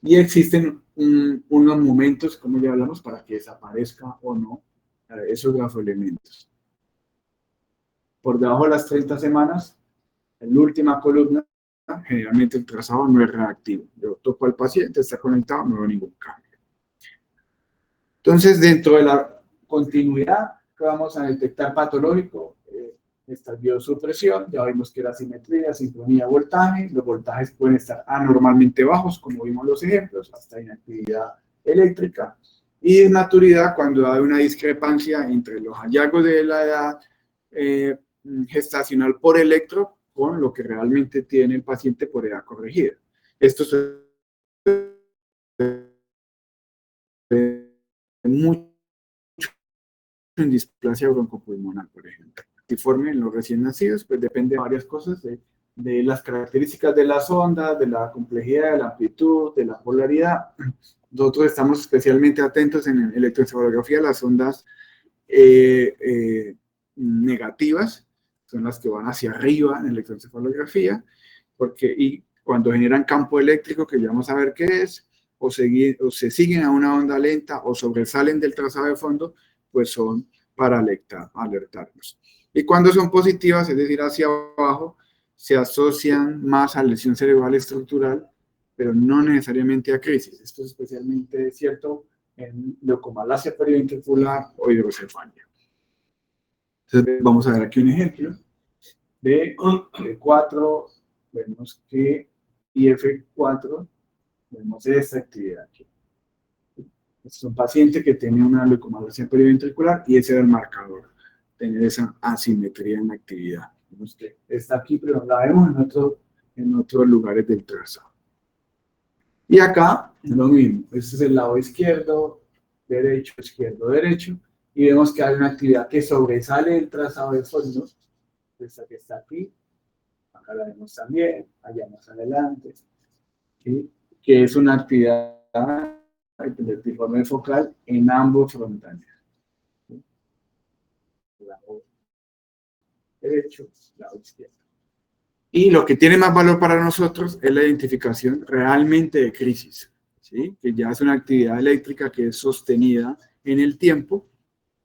Speaker 1: Y existen unos momentos, como ya hablamos, para que desaparezca o no esos grafoelementos. Por debajo de las 30 semanas, en la última columna, generalmente el trazado no es reactivo. Yo toco al paciente, está conectado, no veo ningún cambio. Entonces, dentro de la continuidad que vamos a detectar patológico, esta biosupresión, ya vimos que la simetría, sincronía, voltaje, los voltajes pueden estar anormalmente bajos, como vimos los ejemplos, hasta inactividad eléctrica, y dismaturidad cuando hay una discrepancia entre los hallazgos de la edad gestacional por electro con lo que realmente tiene el paciente por edad corregida. Esto es mucho en displasia broncopulmonar, por ejemplo. Actiforme en los recién nacidos, pues depende de varias cosas, de las características de las ondas, de la complejidad, de la amplitud, de la polaridad. Nosotros estamos especialmente atentos en electroencefalografía a las ondas negativas, son las que van hacia arriba en electroencefalografía, y cuando generan campo eléctrico, que ya vamos a ver qué es, o se siguen a una onda lenta o sobresalen del trazado de fondo, pues son para alertarnos. Y cuando son positivas, es decir, hacia abajo, se asocian más a lesión cerebral estructural, pero no necesariamente a crisis. Esto es especialmente cierto en leucomalacia periventricular o hidrocefalia. Entonces, vamos a ver aquí un ejemplo de 4, vemos que IF4, vemos esta actividad aquí. Es un paciente que tiene una leucomalacia periventricular y ese era el marcador, tener esa asimetría en la actividad. Vemos que está aquí, pero la vemos en otros lugares del trazado. Y acá, lo mismo, este es el lado izquierdo, derecho, izquierdo, derecho, y vemos que hay una actividad que sobresale del trazado de fondo, esta que está aquí, acá la vemos también, allá más adelante, ¿sí? Que es una actividad epileptiforme focal en ambos frontales. ¿Sí? Lado derecho, lado izquierdo. Y lo que tiene más valor para nosotros es la identificación realmente de crisis, ¿sí? Que ya es una actividad eléctrica que es sostenida en el tiempo,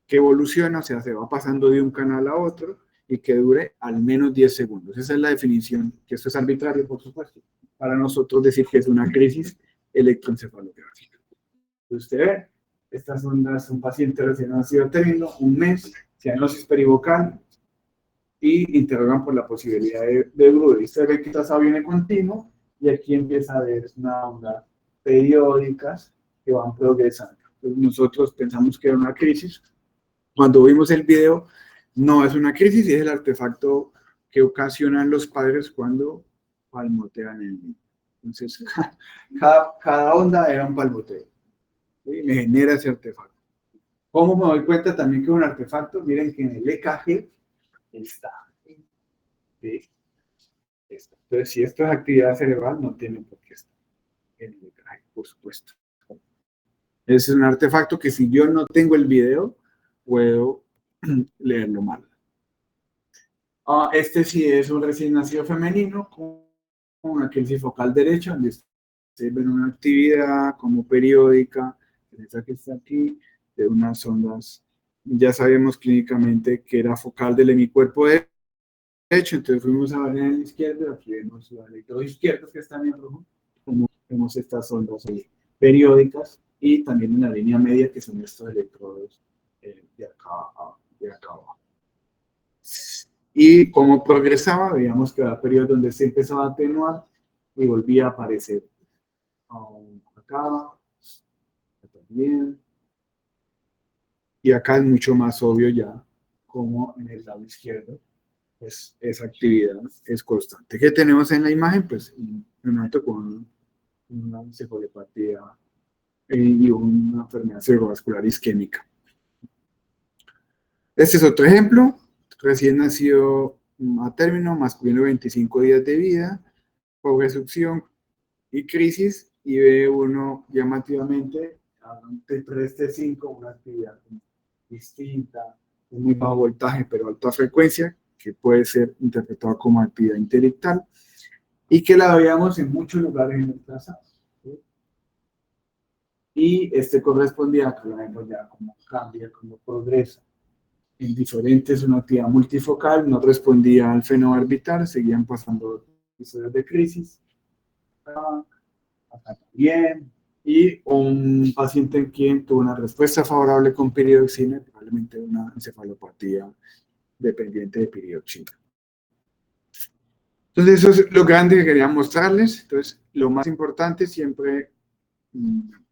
Speaker 1: que evoluciona, o sea, se va pasando de un canal a otro y que dure al menos 10 segundos. Esa es la definición, que esto es arbitrario, por supuesto, para nosotros decir que es una crisis electroencefalográfica. Usted ve, estas ondas, un paciente recién nacido término, un mes, cianosis perivocal, y interrogan por la posibilidad de Bruder. Y se ve que esta viene continuo y aquí empieza a haber una onda periódicas que van progresando. Entonces nosotros pensamos que era una crisis. Cuando vimos el video, no es una crisis, es el artefacto que ocasionan los padres cuando palmotean el niño. Entonces, cada onda era un palmoteo. ¿Sí? Me genera ese artefacto. ¿Cómo me doy cuenta también que es un artefacto? Miren que en el EKG está. ¿Sí? Entonces, si esto es actividad cerebral, no tiene por qué estar en el EKG, por supuesto. Es un artefacto que si yo no tengo el video, puedo leerlo mal. Este sí es un recién nacido femenino con una crisis focal derecha, donde se ven una actividad como periódica, esa que está aquí, de unas ondas. Ya sabemos clínicamente que era focal del hemicuerpo derecho, entonces fuimos a ver en el izquierdo, aquí vemos los electrodos izquierdos que están en rojo, como vemos estas ondas periódicas, y también en la línea media, que son estos electrodos de acá abajo. Y como progresaba, veíamos que había periodos donde se empezaba a atenuar y volvía a aparecer. Acá también. Y acá es mucho más obvio ya, como en el lado izquierdo, pues esa actividad es constante. ¿Qué tenemos en la imagen? Pues un neonato con una encefalopatía y una enfermedad cerebrovascular isquémica. Este es otro ejemplo, recién nacido a término, masculino 25 días de vida, progresión y crisis, y ve uno llamativamente ante 3T5 una actividad distinta, de muy bajo voltaje pero alta frecuencia, que puede ser interpretada como actividad intelectual, y que la veíamos en muchos lugares en el trazado. ¿Sí? Y este correspondía a que la vemos ya como cambia, como progresa. En diferentes, una actividad multifocal, no respondía al fenómeno orbital, seguían pasando episodios de crisis. Acá también. Y un paciente en quien tuvo una respuesta favorable con piridoxina, probablemente una encefalopatía dependiente de piridoxina. Entonces, eso es lo grande que quería mostrarles. Entonces, lo más importante siempre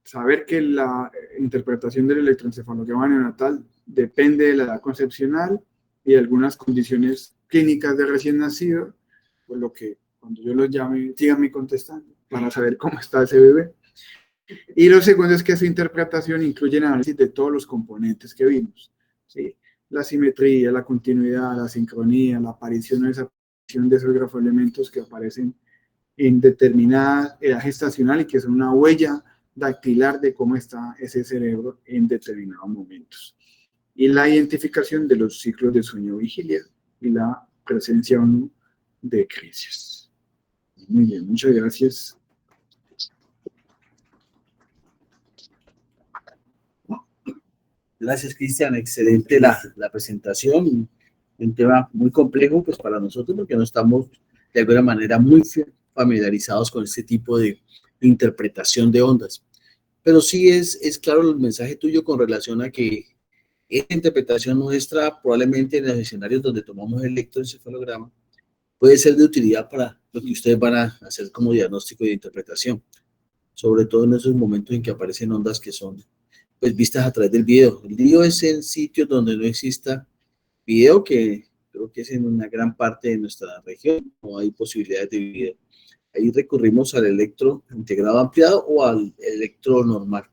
Speaker 1: saber que la interpretación del electroencefalograma neonatal depende de la edad concepcional y de algunas condiciones clínicas de recién nacido, por lo que cuando yo los llame, síganme contestando para saber cómo está ese bebé. Y lo segundo es que su interpretación incluye el análisis de todos los componentes que vimos, ¿sí? La simetría, la continuidad, la sincronía, la aparición o desaparición de esos grafoelementos que aparecen en determinada edad gestacional y que son una huella dactilar de cómo está ese cerebro en determinados momentos. Y la identificación de los ciclos de sueño-vigilia y la presencia o no de crisis. Muy bien, muchas gracias.
Speaker 3: Gracias, Cristian. Excelente la presentación. Un tema muy complejo pues, para nosotros, porque no estamos de alguna manera muy familiarizados con este tipo de interpretación de ondas. Pero sí es claro el mensaje tuyo con relación a que esta interpretación nuestra, probablemente en los escenarios donde tomamos el electroencefalograma, puede ser de utilidad para lo que ustedes van a hacer como diagnóstico y de interpretación, sobre todo en esos momentos en que aparecen ondas que son pues vistas a través del video. El video es en sitios donde no exista video, que creo que es en una gran parte de nuestra región, no hay posibilidades de video. Ahí recurrimos al electro integrado ampliado o al electro normal.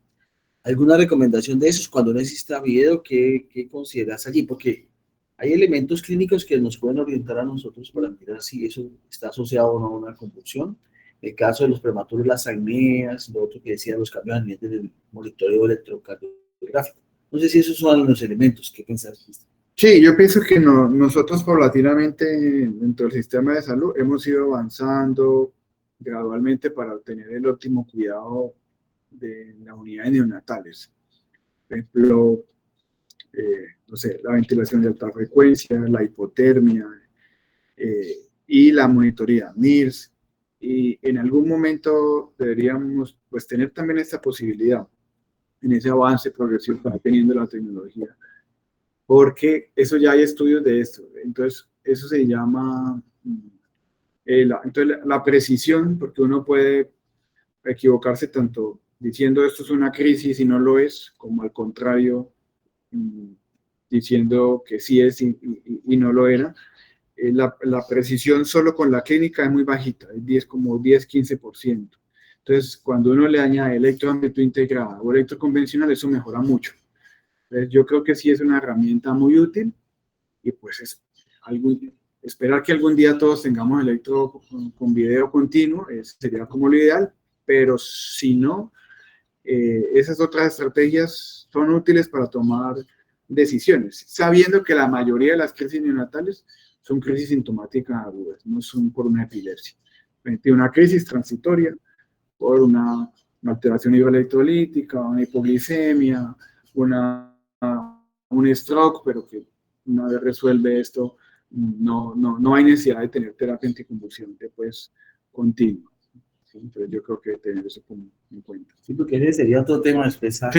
Speaker 3: ¿Alguna recomendación de esos cuando no exista video? ¿Qué consideras allí? Porque hay elementos clínicos que nos pueden orientar a nosotros para mirar si eso está asociado o no a una convulsión. El caso de los prematuros, las apneas, lo otro que decía, los cambios a nivel del monitoreo electrocardiográfico. No sé si esos son los elementos. ¿Qué pensás?
Speaker 1: Sí, yo pienso que nosotros paulatinamente dentro del sistema de salud hemos ido avanzando gradualmente para obtener el óptimo cuidado de las unidades neonatales. Por ejemplo, no sé, la ventilación de alta frecuencia, la hipotermia y la monitoría NIRS. Y en algún momento deberíamos pues, tener también esta posibilidad en ese avance progresivo que está teniendo la tecnología. porque eso ya hay estudios de esto. Entonces, eso se llama, entonces la precisión, porque uno puede equivocarse tanto diciendo esto es una crisis y no lo es, como al contrario, diciendo que sí es y no lo era. La precisión solo con la clínica es muy bajita, es como 10-15%. Entonces, cuando uno le añade electroamplitud integrada o electroconvencional, eso mejora mucho. Entonces, yo creo que sí es una herramienta muy útil y pues esperar que algún día todos tengamos electro con video continuo sería como lo ideal, pero si no, esas otras estrategias son útiles para tomar decisiones, sabiendo que la mayoría de las crisis neonatales son crisis sintomáticas agudas, no son por una epilepsia. Una crisis transitoria por una alteración hidroelectrolítica, una hipoglicemia, un stroke, pero que una vez resuelve esto, no hay necesidad de tener terapia anticonvulsivante pues continua. ¿Sí? Entonces yo creo que tener eso en cuenta.
Speaker 3: Sí, porque ese sería otro tema después a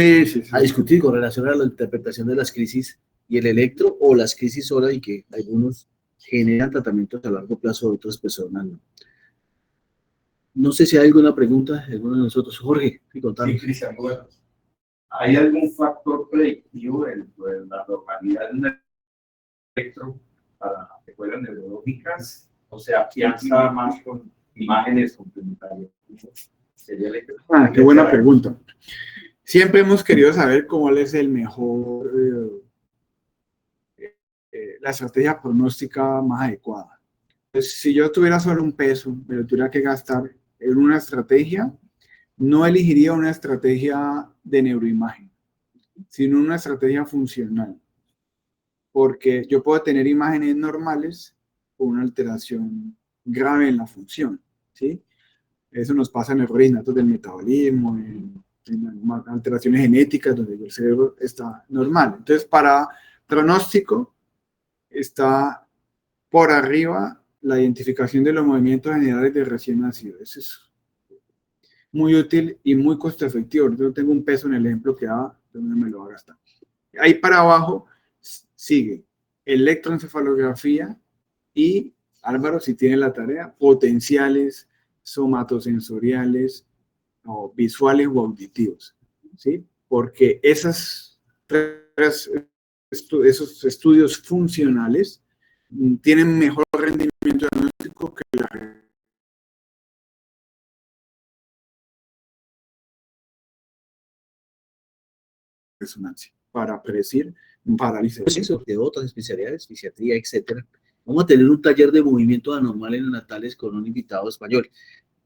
Speaker 3: discutir con relación a la interpretación de las crisis y el electro o las crisis solas y que algunos generan tratamientos a largo plazo de otras personas, ¿no? No sé si hay alguna pregunta de alguno de nosotros. Jorge, ¿qué contamos?
Speaker 5: Sí, Cristian, bueno, ¿hay algún factor predictivo dentro de la normalidad de un electro para secuelas neurológicas? O sea, afianza más con imágenes complementarias. ¿Sería el electro?
Speaker 1: Qué buena pregunta. Siempre hemos querido saber cuál es el mejor, la estrategia pronóstica más adecuada. Entonces, si yo tuviera solo un peso, pero tuviera que gastar en una estrategia, no elegiría una estrategia de neuroimagen, sino una estrategia funcional. Porque yo puedo tener imágenes normales con una alteración grave en la función, ¿sí? Eso nos pasa en errores innatos del metabolismo, en alteraciones genéticas donde el cerebro está normal. Entonces, para pronóstico está por arriba la identificación de los movimientos generales de recién nacido. Eso es muy útil y muy costo efectivo. Yo tengo un peso en el ejemplo que daba, entonces me lo va a gastar. Ahí para abajo sigue electroencefalografía y, Álvaro, si tiene la tarea, potenciales somatosensoriales o visuales o auditivos, ¿sí? Porque esos estudios funcionales tienen mejor rendimiento diagnóstico que la resonancia para predecir un parálisis.
Speaker 3: Eso, de otras especialidades, fisiatría, etcétera. Vamos a tener un taller de movimiento anormal en neonatales con un invitado español.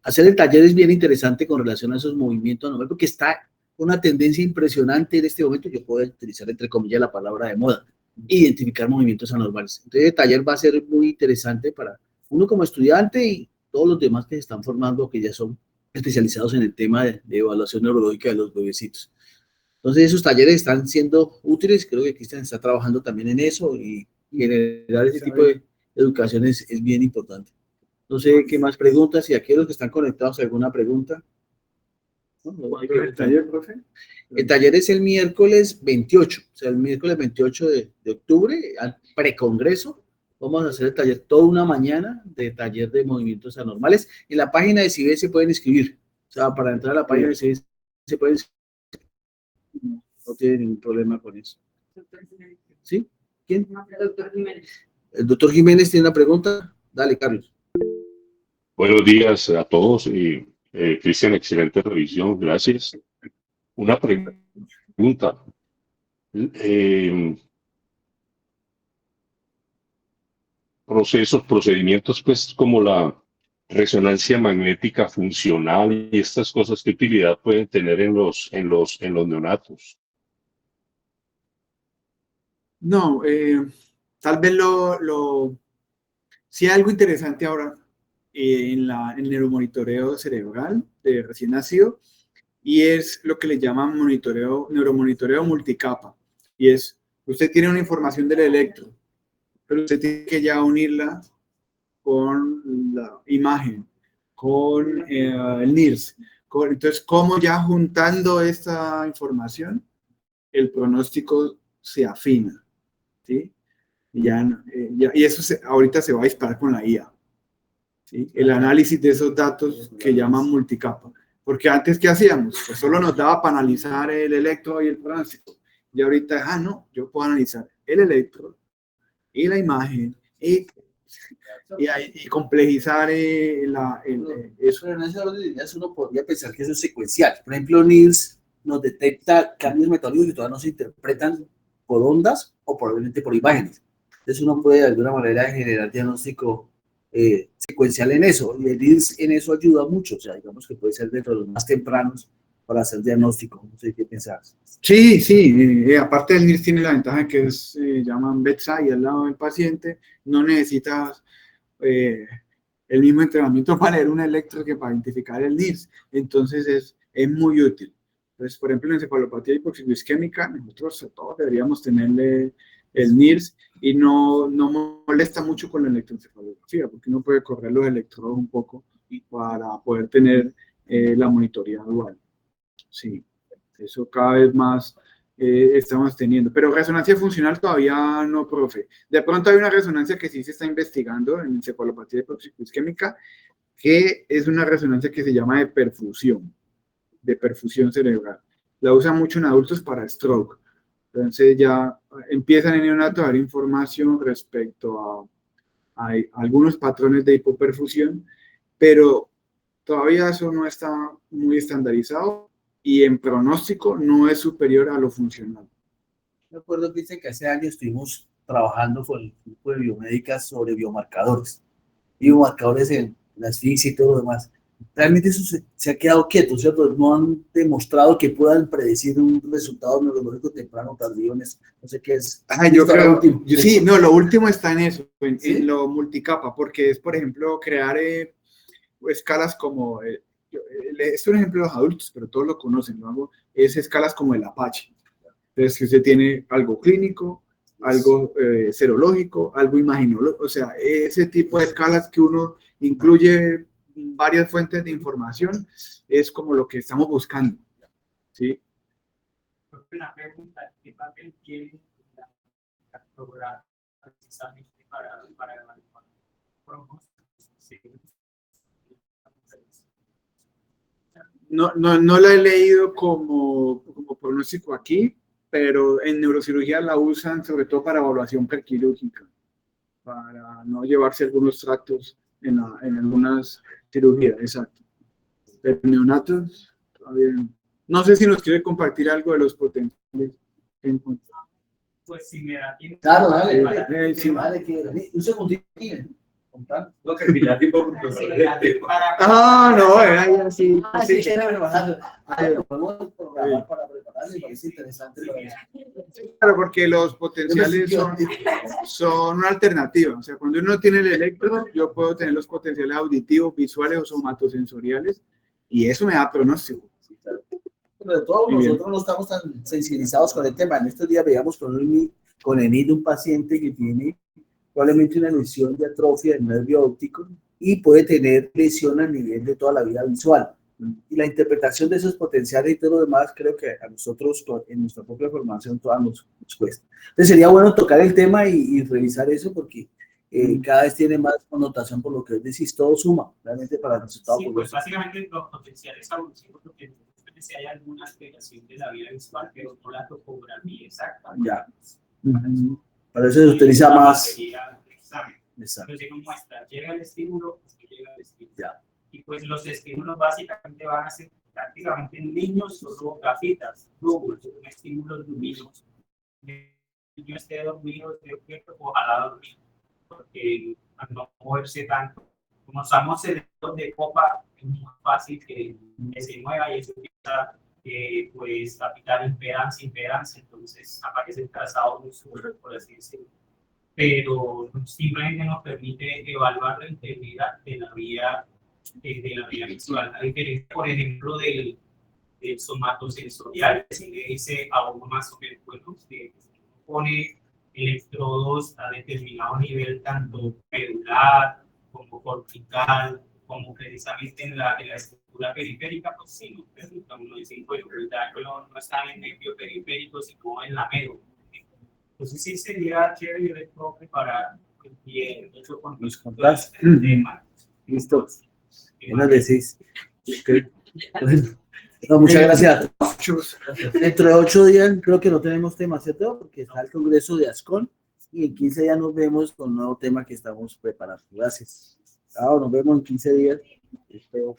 Speaker 3: Hacer el taller es bien interesante con relación a esos movimientos anormales porque está una tendencia impresionante en este momento. Yo puedo utilizar entre comillas la palabra de moda, identificar movimientos anormales. Entonces el taller va a ser muy interesante para uno como estudiante y todos los demás que se están formando, que ya son especializados en el tema de evaluación neurológica de los bebecitos. Entonces esos talleres están siendo útiles, creo que Cristian está trabajando también en eso y generar ese tipo de educación es bien importante. No sé qué más preguntas, si aquí los que están conectados, ¿alguna pregunta? ¿No?
Speaker 1: ¿El taller, profe?
Speaker 3: El taller es el miércoles 28, o sea, el miércoles 28 de octubre, al precongreso. Vamos a hacer el taller toda una mañana de taller de movimientos anormales. En la página de CIBE se pueden inscribir. O sea, para entrar a la página de CIBE se pueden inscribir. No tiene ningún problema con eso. ¿Sí? ¿Quién?
Speaker 2: El doctor Jiménez.
Speaker 3: El doctor Jiménez tiene una pregunta. Dale, Carlos.
Speaker 6: Buenos días a todos y Cristian, excelente revisión, gracias. Una pregunta. Procedimientos, pues como la resonancia magnética funcional y estas cosas, ¿qué utilidad pueden tener en los neonatos?
Speaker 1: No, tal vez si hay algo interesante ahora en el neuromonitoreo cerebral de recién nacido, y es lo que le llaman neuromonitoreo multicapa. Y es, usted tiene una información del electro, pero usted tiene que ya unirla con la imagen, con el NIRS. Entonces, ¿cómo ya juntando esta información, el pronóstico se afina? ¿sí? Y eso ahorita se va a disparar con la IA, ¿sí? El análisis de esos datos que llaman multicapa. Porque antes, ¿qué hacíamos? Pues solo nos daba para analizar el electro y el pronóstico. Y ahorita, no, yo puedo analizar el electro y la imagen y complejizar eso.
Speaker 3: Pero en ese orden de ideas uno podría pensar que eso es secuencial. Por ejemplo, NIRS nos detecta cambios metabólicos que todavía no se interpretan por ondas o probablemente por imágenes. Entonces uno puede de alguna manera generar diagnóstico secuencial en eso. Y el NIRS en eso ayuda mucho. O sea, digamos que puede ser dentro de los más tempranos para hacer diagnóstico. No sé qué pensás.
Speaker 1: Sí, sí. Aparte del NIRS tiene la ventaja de que llaman bedside al lado del paciente. No necesitas el mismo entrenamiento para leer un electro que para identificar el NIRS. Entonces es muy útil. Entonces, por ejemplo, en encefalopatía hipoxicloisquémica, nosotros todos deberíamos tenerle el NIRS y no molesta mucho con la electroencefalografía, porque uno puede correr los electrodos un poco para poder tener la monitoría dual. Sí, eso cada vez más estamos teniendo. Pero resonancia funcional todavía no, profe. De pronto hay una resonancia que sí se está investigando en encefalopatía hipoxicloisquémica, que es una resonancia que se llama de perfusión cerebral. La usan mucho en adultos para stroke. Entonces ya empiezan en neonato a dar información respecto a algunos patrones de hipoperfusión, pero todavía eso no está muy estandarizado y en pronóstico no es superior a lo funcional.
Speaker 3: Me acuerdo, Cristian, que hace años estuvimos trabajando con el grupo de biomédicas sobre biomarcadores en la asfixia y todo lo demás. Realmente eso se ha quedado quieto, ¿cierto? No han demostrado que puedan predecir un resultado neurológico temprano o tardío, no sé qué es.
Speaker 1: Yo creo, sí, no, lo último está en eso, en lo multicapa, porque es, por ejemplo, crear escalas como, es un ejemplo de los adultos, pero todos lo conocen, ¿no? Es escalas como el Apache. Entonces, que usted tiene algo clínico, algo serológico, algo imaginológico, o sea, ese tipo de escalas que uno incluye varias fuentes de información, es como lo que estamos buscando, ¿sí?
Speaker 7: Una pregunta, ¿qué papel tiene la cartografía precisamente para evaluar pronósticos?
Speaker 1: No la he leído como pronóstico aquí, pero en neurocirugía la usan sobre todo para evaluación prequirúrgica, para no llevarse algunos tractos en algunas cirugías, exacto. Pero neonatos, todavía no. No sé si nos quiere compartir algo de los potenciales que encontró.
Speaker 7: Pues si me da tiempo.
Speaker 3: Claro, dale,
Speaker 7: Un
Speaker 3: segundito.
Speaker 5: Lo que mira, tipo,
Speaker 1: no, era así.
Speaker 3: Sí, chévere, lo podemos programar para prepararlo y es interesante.
Speaker 1: Claro, porque los potenciales son una alternativa. O sea, cuando uno tiene el electro, yo puedo tener los potenciales auditivos, visuales o somatosensoriales, y eso me da pronóstico.
Speaker 3: Pero de todos nosotros no estamos tan sensibilizados con el tema. En estos días veíamos con Enid un paciente que tiene probablemente una lesión de atrofia del nervio óptico y puede tener lesión a nivel de toda la vida visual. Y la interpretación de esos potenciales y todo lo demás, creo que a nosotros en nuestra propia formación todas nos cuesta. Entonces sería bueno tocar el tema y revisar eso porque cada vez tiene más connotación por lo que decís, todo suma realmente para el resultado.
Speaker 7: Sí, pues básicamente los potenciales auditivos, porque si hay alguna alteración de la vida visual, pero no la topografía exacta.
Speaker 3: Ya. Para eso se utiliza más.
Speaker 7: Exacto. Entonces uno muestra, llega el estímulo, llega el estímulo.
Speaker 3: Ya.
Speaker 7: Y pues los estímulos básicamente van a ser prácticamente en niños solo gafitas, glóbulos, estímulos luminosos. El niño esté dormido, ojalá dormido, porque al no moverse tanto, como estamos selectos de copa, es muy fácil que se mueva y eso empieza pues a pitar impedancia, entonces aparece el trazado muy suave, por así decirlo. Pero simplemente nos permite evaluar la integridad de la vía visual. A diferencia, por ejemplo, del somatosensorial, que se le dice a uno más o menos, bueno, que pone electrodos a determinado nivel, tanto medular como cortical, como precisamente en la estructura periférica, pues sí, nos permite uno decir, bueno, el daño no está en el nervio periférico, sino en la médula. Entonces sí sería chévere preparar bien eso con
Speaker 3: Nos contás.
Speaker 7: el tema.
Speaker 3: Listo. ¿Qué nos decís? Ok. Bueno, no, muchas gracias. Dentro de 8 días creo que no tenemos tema, ¿cierto? Porque está el Congreso de ASCON y en 15 días nos vemos con un nuevo tema que estamos preparando. Gracias. Chao, nos vemos en 15 días. Espero.